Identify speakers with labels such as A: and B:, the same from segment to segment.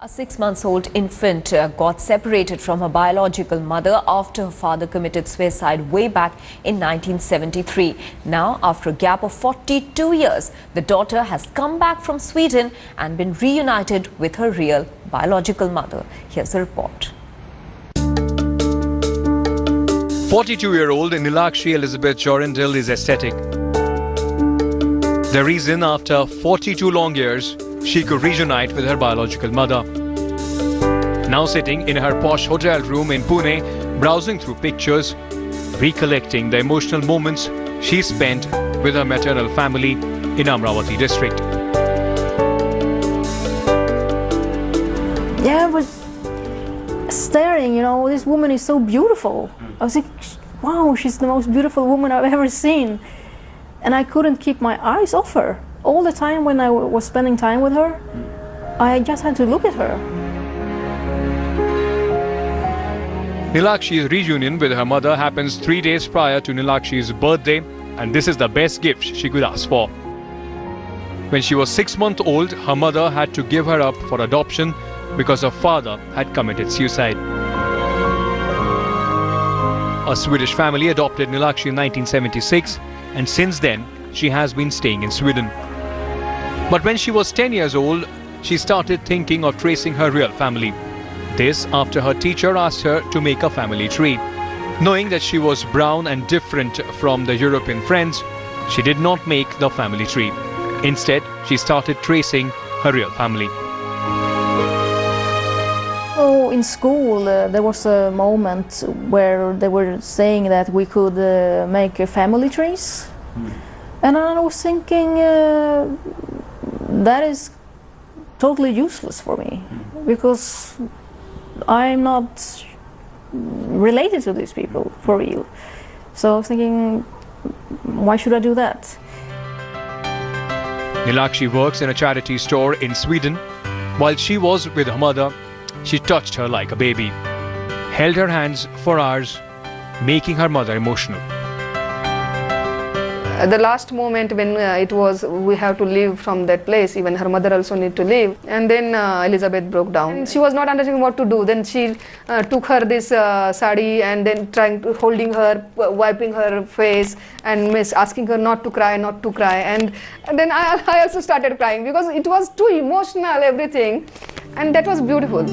A: A 6-month-old infant got separated from her biological mother after her father committed suicide way back in 1973. Now, after a gap of 42 years, the daughter has come back from Sweden and been reunited with her real biological mother. Here's the report.
B: 42-year-old Nilakshi Elizabeth Jorindel is ecstatic. The reason, after 42 long years, she could reunite with her biological mother. Now sitting in her posh hotel room in Pune, browsing through pictures, recollecting the emotional moments she spent with her maternal family in Amravati district.
C: Yeah, I was staring, this woman is so beautiful. I was like, wow, she's the most beautiful woman I've ever seen. And I couldn't keep my eyes off her. All the time when I was spending time with her, I just had to look at her.
B: Nilakshi's reunion with her mother happens 3 days prior to Nilakshi's birthday, and this is the best gift she could ask for. When she was 6 months old, her mother had to give her up for adoption because her father had committed suicide. A Swedish family adopted Nilakshi in 1976, and since then she has been staying in Sweden. But when she was 10 years old, she started thinking of tracing her real family. This after her teacher asked her to make a family tree. Knowing that she was brown and different from the European friends, she did not make the family tree. Instead, she started tracing her real family.
C: Oh, in school, there was a moment where they were saying that we could make family trees. And I was thinking, that is totally useless for me, because I'm not related to these people for real. So I was thinking, why should I do that?
B: Nilakshi works in a charity store in Sweden. While she was with her mother, she touched her like a baby, held her hands for hours, making her mother emotional.
D: The last moment when we have to leave from that place, even her mother also need to leave, and then Elizabeth broke down. And she was not understanding what to do. Then she took her this sari and then holding her, wiping her face and asking her not to cry, and then I also started crying because it was too emotional, everything, and that was beautiful.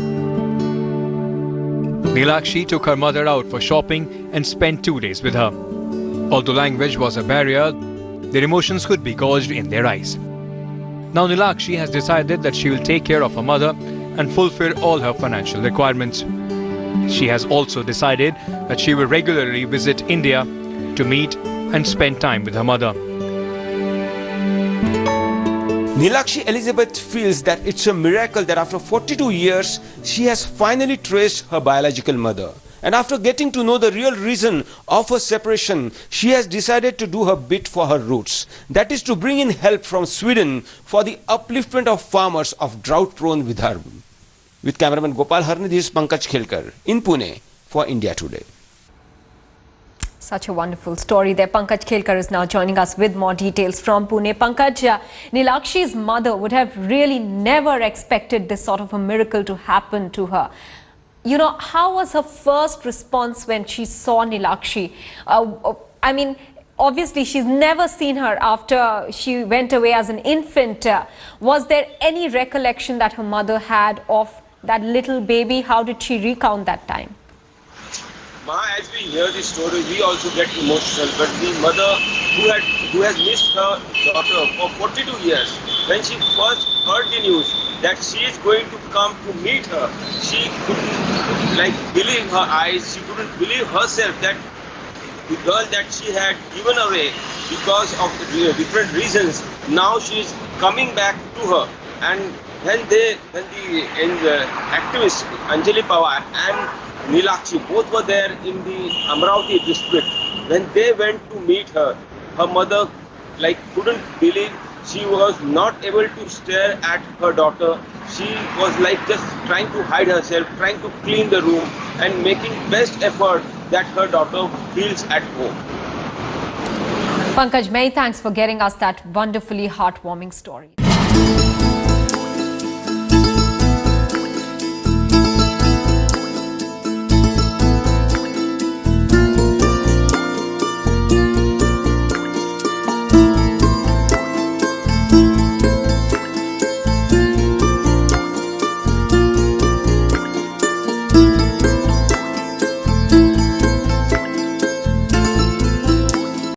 B: Nilakshi took her mother out for shopping and spent 2 days with her. Although language was a barrier, their emotions could be gauged in their eyes. Now Nilakshi has decided that she will take care of her mother and fulfill all her financial requirements. She has also decided that she will regularly visit India to meet and spend time with her mother.
E: Nilakshi Elizabeth feels that it's a miracle that after 42 years, she has finally traced her biological mother. And after getting to know the real reason of her separation, she has decided to do her bit for her roots. That is to bring in help from Sweden for the upliftment of farmers of drought-prone Vidarbha. With cameraman Gopal Harne, this is Pankaj Khelkar in Pune for India Today.
A: Such a wonderful story there. Pankaj Khelkar is now joining us with more details from Pune. Pankaj, Nilakshi's mother would have really never expected this sort of a miracle to happen to her. How was her first response when she saw Nilakshi? I mean, obviously she's never seen her after she went away as an infant. Was there any recollection that her mother had of that little baby? How did she recount that time?
F: Ma, as we hear this story, we also get emotional. But the mother who has missed her daughter for 42 years, when she first heard the news that she is going to come to meet her, she couldn't believe her eyes. She couldn't believe herself that the girl that she had given away because of different reasons, now she is coming back to her. And when the activists Anjali Pawar and Nilakshi both were there in the Amravati district, when they went to meet her, her mother couldn't believe. She was not able to stare at her daughter. She was just trying to hide herself, trying to clean the room and making best effort that her daughter feels at home.
A: Pankaj, many thanks for getting us that wonderfully heartwarming story.